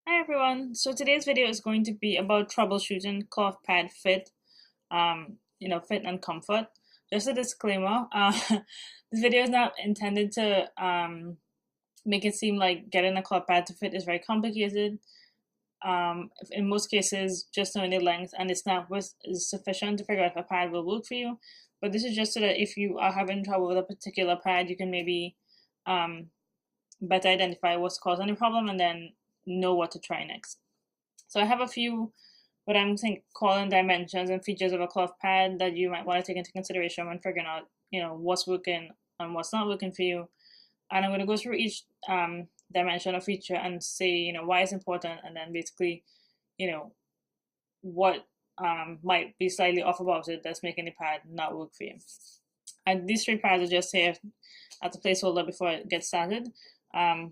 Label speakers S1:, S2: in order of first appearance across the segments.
S1: Hi everyone. So today's video is going to be about troubleshooting cloth pad fit, fit and comfort. Just a disclaimer, this video is not intended to make it seem like getting a cloth pad to fit is very complicated. In most cases, just knowing the length and the snap width is sufficient to figure out if a pad will work for you. But this is just so that if you are having trouble with a particular pad, you can maybe um, better identify what's causing the problem and then know what to try next. So I have a few what I'm calling dimensions and features of a cloth pad that you might want to take into consideration when figuring out, what's working and what's not working for you. And I'm going to go through each dimension or feature and say, why it's important, and then basically, you know, what might be slightly off about it that's making the pad not work for you. And these three pads are just here as a placeholder before I get started.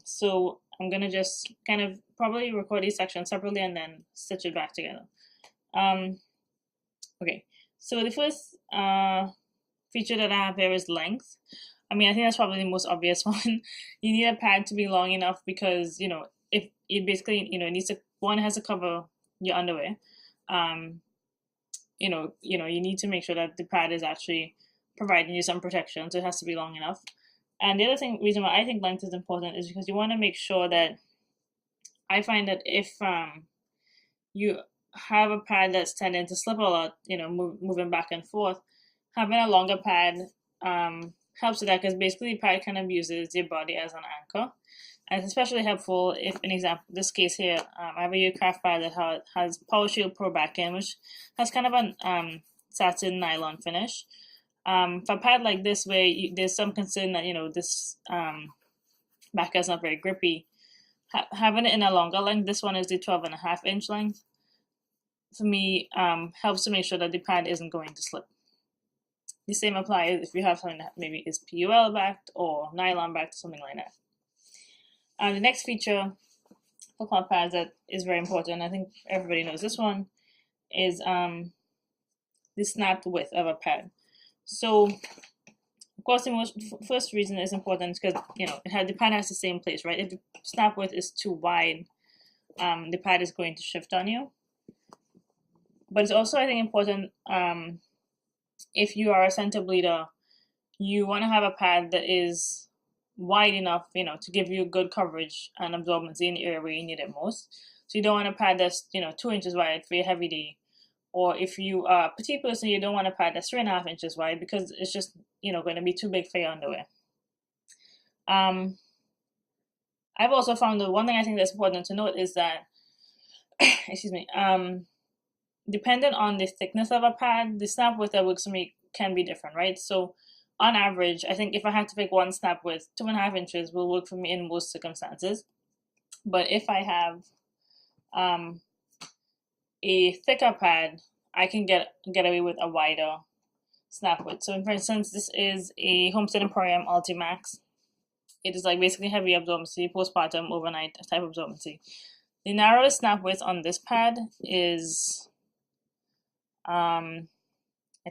S1: So I'm gonna just kind of probably record each section separately and then stitch it back together. Okay, so the first feature that I have here is length. I mean, I think that's probably the most obvious one. You need a pad to be long enough because, if it basically, it needs to, one has to cover your underwear. You need to make sure that the pad is actually providing you some protection, so it has to be long enough. And the other reason why I think length is important is because you want to make sure that, I find that if you have a pad that's tending to slip a lot, moving back and forth, having a longer pad helps with that, because basically the pad kind of uses your body as an anchor. And it's especially helpful if, an example, this case here, I have a craft pad that has Power Shield Pro backing, which has kind of a satin nylon finish. For a pad like this, where there's some concern that this backer is not very grippy, having it in a longer length, this one is the 12.5-inch length, for me helps to make sure that the pad isn't going to slip. The same applies if you have something that maybe is PUL backed or nylon backed or something like that. The next feature for cloth pads that is very important, I think everybody knows this one, is the snap width of a pad. So, of course, the first reason it's important is because the pad has the same place, right? If the snap width is too wide, the pad is going to shift on you. But it's also, I think, important if you are a center bleeder, you want to have a pad that is wide enough, to give you good coverage and absorbency in the area where you need it most. So you don't want a pad that's 2 inches wide for your heavy day. Or if you are a petite person, you don't want a pad that's 3.5 inches wide, because it's just, going to be too big for your underwear. I've also found that one thing I think that's important to note is that, excuse me, dependent on the thickness of a pad, the snap width that works for me can be different, right? So on average, I think if I had to pick one snap width, 2.5 inches will work for me in most circumstances. But if I have a thicker pad, I can get away with a wider snap width. So, for instance, this is a Homestead Emporium Ultimax. It is like basically heavy absorbency, postpartum, overnight type absorbency. The narrowest snap width on this pad is, I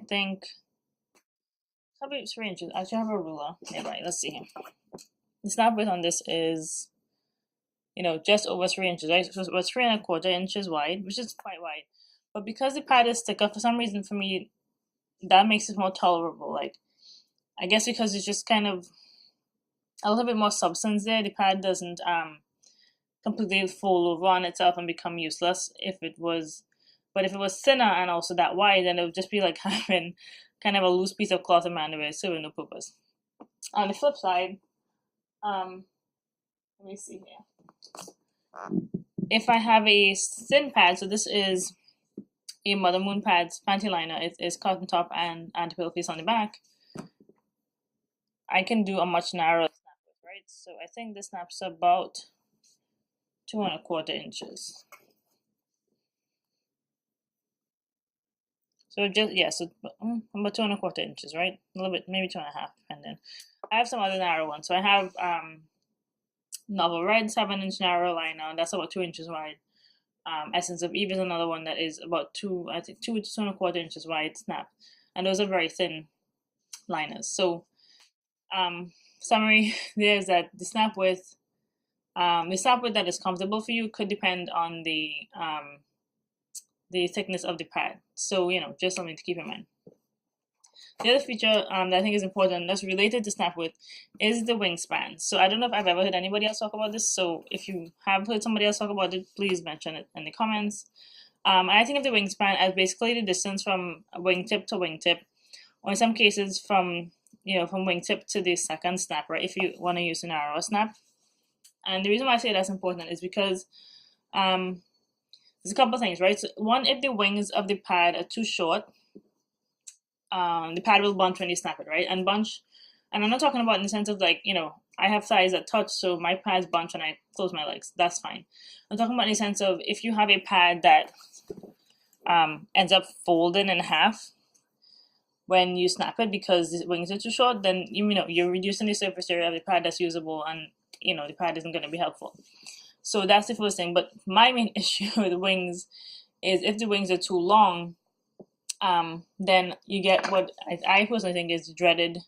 S1: think, probably 3 inches. I actually have a ruler nearby. Let's see here. The snap width on this is, just over 3 inches, right? So it was 3.25 inches wide, which is quite wide. But because the pad is thicker, for some reason for me, that makes it more tolerable. Like, I guess because it's just kind of a little bit more substance there, the pad doesn't completely fold over on itself and become useless but if it was thinner and also that wide, then it would just be like having kind of a loose piece of cloth in my underwear, serving no purpose. On the flip side, let me see here. If I have a thin pad, so this is a Mother Moon Pads panty liner, it is cotton top and anti-pillow piece on the back, I can do a much narrower snap width, right? So I think this snaps about 2.25 inches. So so about 2.25 inches, right? A little bit, maybe 2.5, depending. I have some other narrow ones. So I have Novel Red 7-inch narrow liner. That's about 2 inches wide. Essence of Eve is another one that is about 2 to 2.25 inches wide snap, and those are very thin liners. So summary there is that the snap width The snap width that is comfortable for you could depend on the thickness of the pad. So, just something to keep in mind. The other feature that I think is important that's related to snap width is the wingspan. So I don't know if I've ever heard anybody else talk about this. So if you have heard somebody else talk about it, please mention it in the comments. I think of the wingspan as basically the distance from wingtip to wingtip, or in some cases from wingtip to the second snap, right? If you want to use a narrower snap. And the reason why I say that's important is because there's a couple of things, right? So one, if the wings of the pad are too short, the pad will bunch when you snap it, right? And bunch, and I'm not talking about in the sense of like, I have thighs that touch, so my pads bunch when I close my legs. That's fine. I'm talking about in the sense of if you have a pad that ends up folding in half when you snap it because the wings are too short, then you're reducing the surface area of the pad that's usable, and the pad isn't going to be helpful. So that's the first thing. But my main issue with the wings is if the wings are too long, then you get what I personally think is dreaded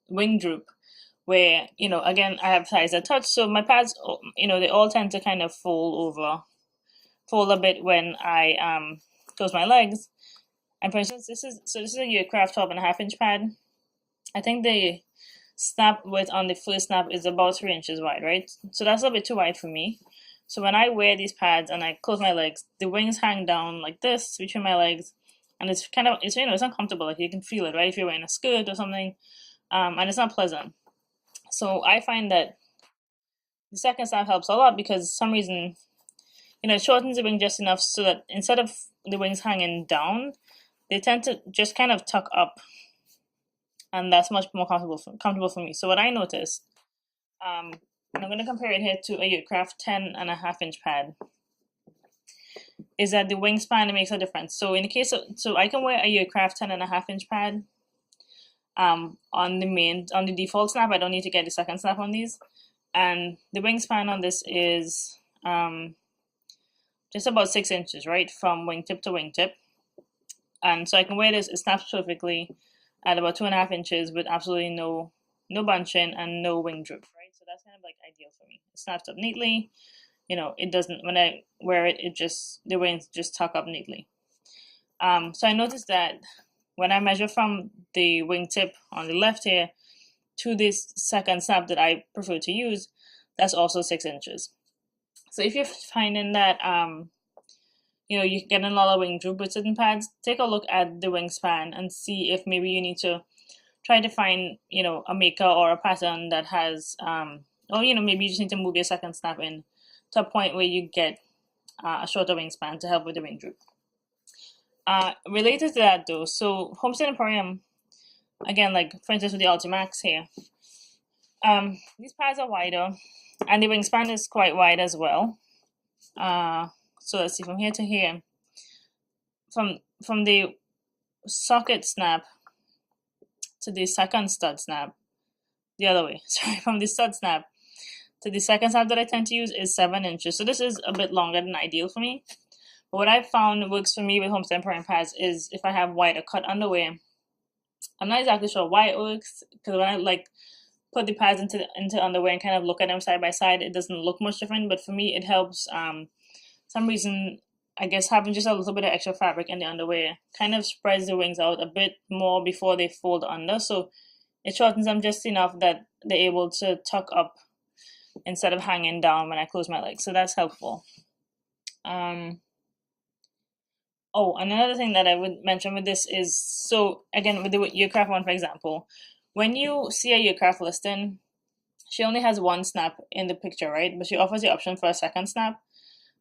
S1: wing droop, where again I have thighs that touch, so my pads they all tend to kind of fold a bit when I close my legs. And for instance, this is a Yearcraft 12.5-inch pad. I think the snap width on the first snap is about 3 inches wide, right? So that's a bit too wide for me. So when I wear these pads and I close my legs, the wings hang down like this between my legs, and it's it's uncomfortable. Like you can feel it, right? If you're wearing a skirt or something, and it's not pleasant. So I find that the second snap helps a lot because for some reason, it shortens the wing just enough so that instead of the wings hanging down, they tend to just kind of tuck up, and that's much more comfortable for me. So what I noticed, and I'm going to compare it here to a Yearcraft 10.5-inch pad, is that the wingspan makes a difference. So in the case of, so I can wear a Yearcraft 10.5-inch pad on the default snap. I don't need to get the second snap on these, and the wingspan on this is just about 6 inches, right, from wingtip to wingtip. And so I can wear this. It snaps perfectly at about 2.5 inches with absolutely no bunching and no wing droop, right? So that's kind of like ideal for me. It snaps up neatly. It doesn't, when I wear it, the wings just tuck up neatly. So I noticed that when I measure from the wingtip on the left here to this second snap that I prefer to use, that's also 6 inches. So if you're finding that you're getting a lot of wing droop with certain pads, take a look at the wingspan and see if maybe you need to try to find a maker or a pattern that has or maybe you just need to move your second snap in to a point where you get a shorter wingspan to help with the wing droop. Related to that though, so Homestead Emporium, again, like for instance with the Ultimax here, these pads are wider and the wingspan is quite wide as well. So let's see, from here to here, from the socket snap to the second stud snap, the other way, sorry, from the stud snap to the second snap that I tend to use is 7 inches. So this is a bit longer than ideal for me. But what I've found works for me with Homestead Emporium pads is if I have wider cut underwear. I'm not exactly sure why it works, because when I put the pads into underwear and kind of look at them side by side, it doesn't look much different. But for me, it helps. Some reason, I guess having just a little bit of extra fabric in the underwear kind of spreads the wings out a bit more before they fold under. So it shortens them just enough that they're able to tuck up instead of hanging down when I close my legs. So that's helpful. Oh, another thing that I would mention with this is, so again, with the Yearcraft one, for example, when you see a Yearcraft listing, she only has one snap in the picture, right? But she offers the option for a second snap.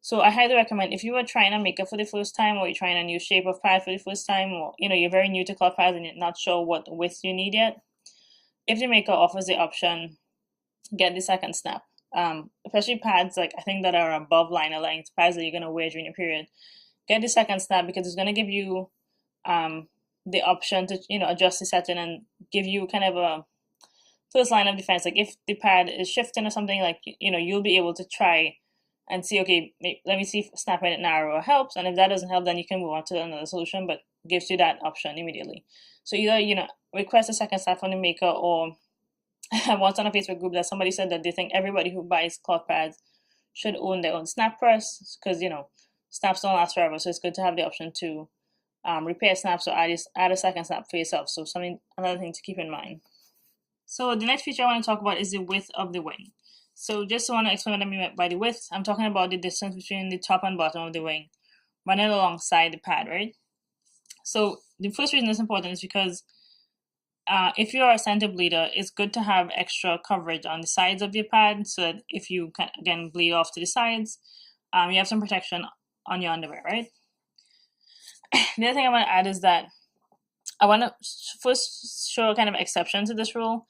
S1: So I highly recommend, if you are trying a makeup for the first time, or you're trying a new shape of pad for the first time, or you're very new to cloth pads and you're not sure what width you need yet, if the maker offers the option, get the second snap. Especially pads I think that are above liner length, pads that you're gonna wear during your period, get the second snap because it's gonna give you the option to adjust the setting and give you kind of a first line of defense. Like if the pad is shifting or something, you'll be able to try and see, okay, let me see if snapping it narrower helps, and if that doesn't help, then you can move on to another solution, but gives you that option immediately. So either request a second snap from the maker, or once on a Facebook group that somebody said that they think everybody who buys cloth pads should own their own snap press, because snaps don't last forever, so it's good to have the option to repair snaps or add a second snap for yourself. So another thing to keep in mind. So the next feature I want to talk about is the width of the wing. So just want to explain what I mean by the width. I'm talking about the distance between the top and bottom of the wing running alongside the pad, right? So the first reason it's important is because if you're a center bleeder, it's good to have extra coverage on the sides of your pad, so that if you can, again, bleed off to the sides, you have some protection on your underwear, right? The other thing I want to add is that I want to first show a kind of exception to this rule.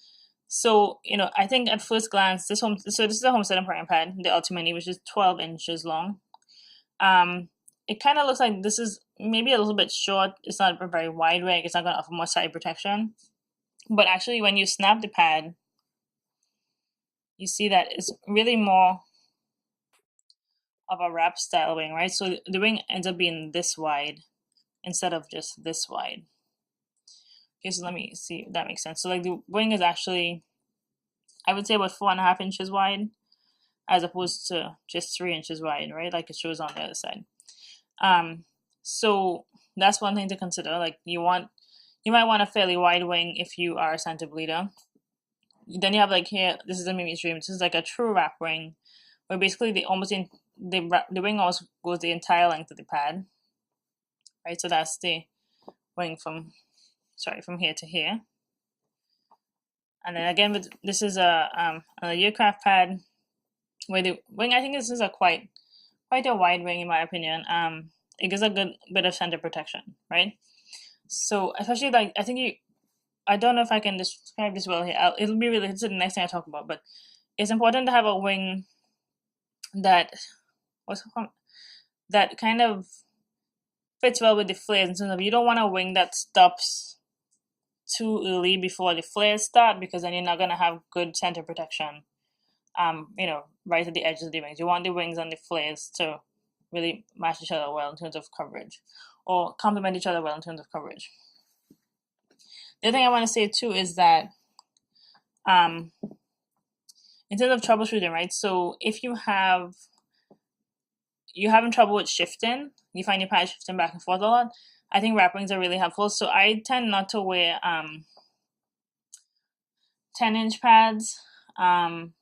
S1: So, I think at first glance, this is a Homestead and Prime pad, the Ultimate, which is 12 inches long. It kind of looks like this is maybe a little bit short. It's not a very wide wing. It's not going to offer more side protection. But actually, when you snap the pad, you see that it's really more of a wrap style wing, right? So the wing ends up being this wide instead of just this wide. Okay, so let me see if that makes sense. So like the wing is actually, I would say, about 4.5 inches wide, as opposed to just 3 inches wide, right? Like it shows on the other side. So that's one thing to consider. Like you might want a fairly wide wing if you are a center bleeder. Then you have like here, this is a Mimi's Dream. This is like a true wrap wing, where basically the wing almost goes the entire length of the pad, right? So that's the wing from here to here. And then again, this is a aircraft pad, where the wing, I think this is quite a wide wing in my opinion. It gives a good bit of center protection, right? So especially like I don't know if I can describe this well here. It'll be related to the next thing I talk about, but it's important to have a wing that kind of fits well with the flares. In terms of, you don't want a wing that stops too early before the flares start, because then you're not going to have good center protection. Right at the edges of the wings. You want the wings and the flares to really match each other well in terms of coverage, or complement each other well in terms of coverage. The other thing I want to say too is that in terms of troubleshooting, right? So if you're having trouble with shifting, you find your pad shifting back and forth a lot, I think wrap wings are really helpful. So I tend not to wear 10-inch pads on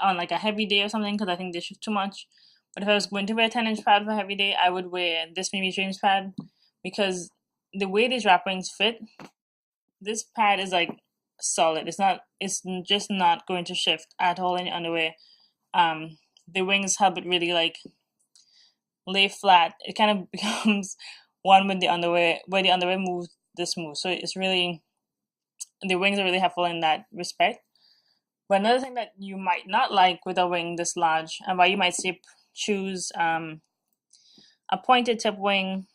S1: like a heavy day or something, because I think they shift too much. But if I was going to wear a 10-inch pad for a heavy day, I would wear this Mimi's Dreams pad, because the way these wrap wings fit, this pad is like solid. It's just not going to shift at all in your underwear. The wings help it really like lay flat. It kind of becomes one with the underwear, where the underwear moves, this moves. So it's really, the wings are really helpful in that respect. But another thing that you might not like with a wing this large, and why you might choose a pointed tip wing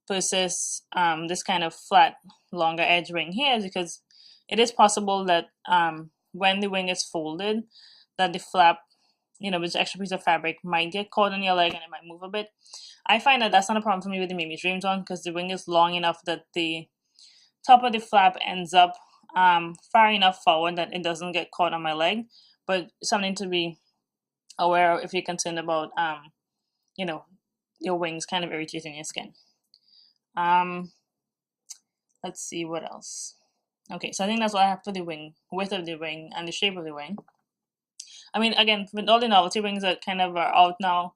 S1: versus this kind of flat, longer edge wing here, is because it is possible that when the wing is folded, that the flap, with extra piece of fabric, might get caught on your leg and it might move a bit. I find that that's not a problem for me with the Mimi's Dreams one, because the wing is long enough that the top of the flap ends up far enough forward that it doesn't get caught on my leg. But something to be aware of if you're concerned about your wings kind of irritating your skin. Let's see what else. Okay, so I think that's what I have for the wing, width of the wing and the shape of the wing. I mean, again, with all the novelty wings that kind of are out now,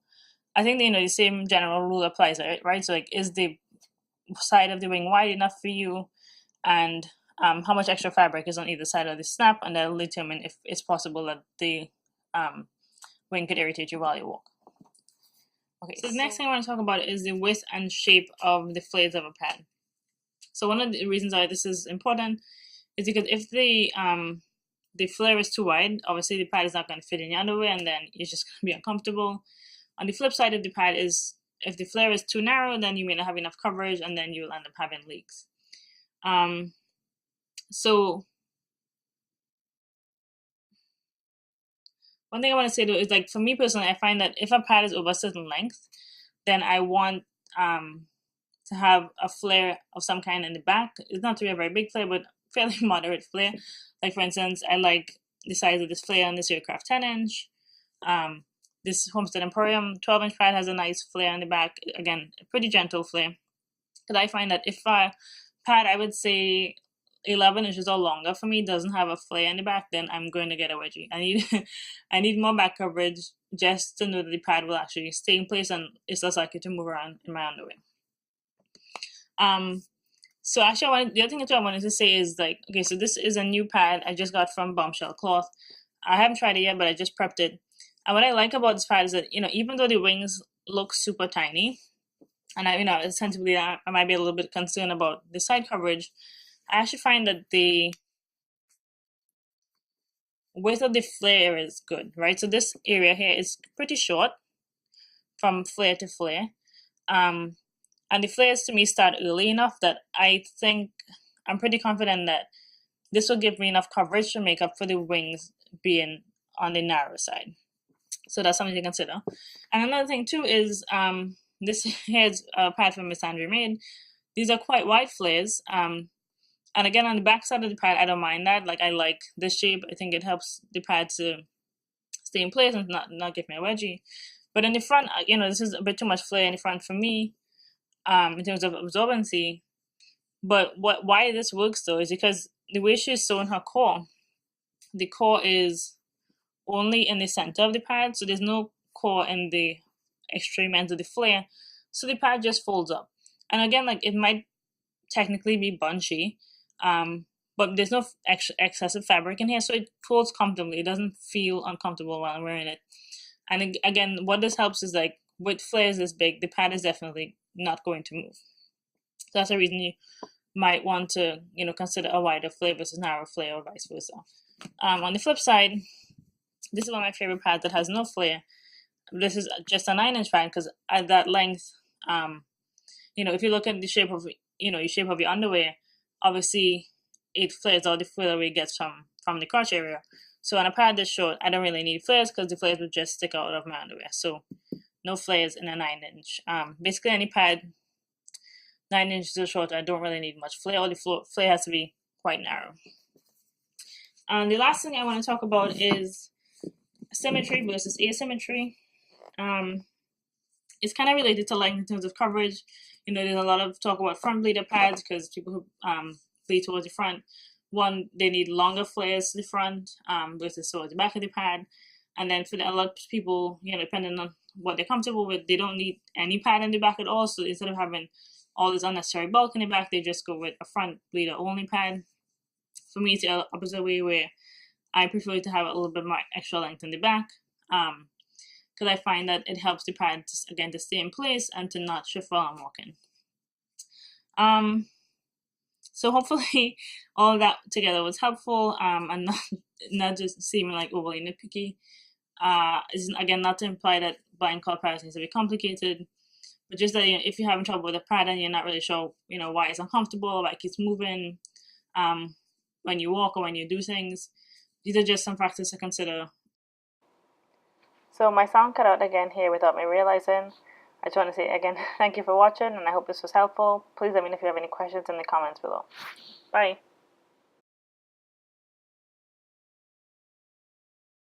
S1: I think the same general rule applies, right? So like, is the side of the wing wide enough for you, and how much extra fabric is on either side of the snap, and that'll determine if it's possible that the wing could irritate you while you walk. Okay, so the next thing I want to talk about is the width and shape of the flares of a pad. So one of the reasons why this is important is because if the flare is too wide, obviously the pad is not going to fit in your underwear, and then you're just going to be uncomfortable. On the flip side of the pad is, if the flare is too narrow, then you may not have enough coverage, and then you'll end up having leaks. So one thing I want to say though is, like, for me personally, I find that if a pad is over a certain length, then I want to have a flare of some kind in the back. It's not to be a very big flare, but fairly moderate flare. Like for instance, I like the size of this flare on this aircraft 10-inch. This Homestead Emporium 12-inch pad has a nice flare on the back. Again, a pretty gentle flare. Because I find that if a pad, I would say 11 inches or longer for me, doesn't have a flare in the back, then I'm going to get a wedgie. I need I need more back coverage just to know that the pad will actually stay in place and it's less likely to move around in my underwear. So actually, the other thing that I wanted to say is like, okay, so this is a new pad I just got from Bombshell Cloth. I haven't tried it yet, but I just prepped it. And what I like about this pad is that, even though the wings look super tiny, and ostensibly I might be a little bit concerned about the side coverage, I actually find that the width of the flare is good, right? So this area here is pretty short from flare to flare. And the flares to me start early enough that I think I'm pretty confident that this will give me enough coverage to make up for the wings being on the narrow side. So that's something to consider. And another thing too is this here's a pad from Miss Andrea made. These are quite wide flares. And again, on the back side of the pad, I don't mind that. Like I like this shape. I think it helps the pad to stay in place and not give me a wedgie. But in the front, this is a bit too much flare in the front for me. In terms of absorbency. But why this works though is because the way she's sewn her core, the core is only in the center of the pad, so there's no core in the extreme ends of the flare, so the pad just folds up. And again, like it might technically be bunchy, but there's no excessive fabric in here, so it folds comfortably. It doesn't feel uncomfortable while I'm wearing it. And again, what this helps is like with flares this big, the pad is definitely not going to move. So that's a reason you might want to, consider a wider flare versus narrow flare or vice versa. On the flip side, this is one of my favorite pads that has no flare. This is just a 9-inch pad because at that length, if you look at the shape of, your shape of your underwear, obviously it flares all the further away it gets from the crotch area. So on a pad this short, I don't really need flares because the flares would just stick out of my underwear. So no flares in a 9-inch. Basically any pad 9 inches or shorter, I don't really need much flare. All the flare has to be quite narrow. And the last thing I want to talk about is symmetry versus asymmetry. It's kind of related to length in terms of coverage. There's a lot of talk about front bleeder pads because people who bleed towards the front, one, they need longer flares to the front versus towards the back of the pad. And then for a lot of people, depending on what they're comfortable with, they don't need any pad in the back at all. So instead of having all this unnecessary bulk in the back, they just go with a front bleeder only pad. For me, it's the opposite way where I prefer to have a little bit more extra length in the back because I find that it helps the pad to stay in place and to not shift while I'm walking. So hopefully all of that together was helpful and not just seeming like overly nitpicky. Is again not to imply that buying cloth pads needs to be complicated, but just that if you're having trouble with a pad and you're not really sure why it's uncomfortable, why it keeps moving when you walk or when you do things, these are just some factors to consider. So my sound cut out again here without me realizing. I just want to say again, thank you for watching, and I hope this was helpful. Please let me know if you have any questions in the comments below. Bye.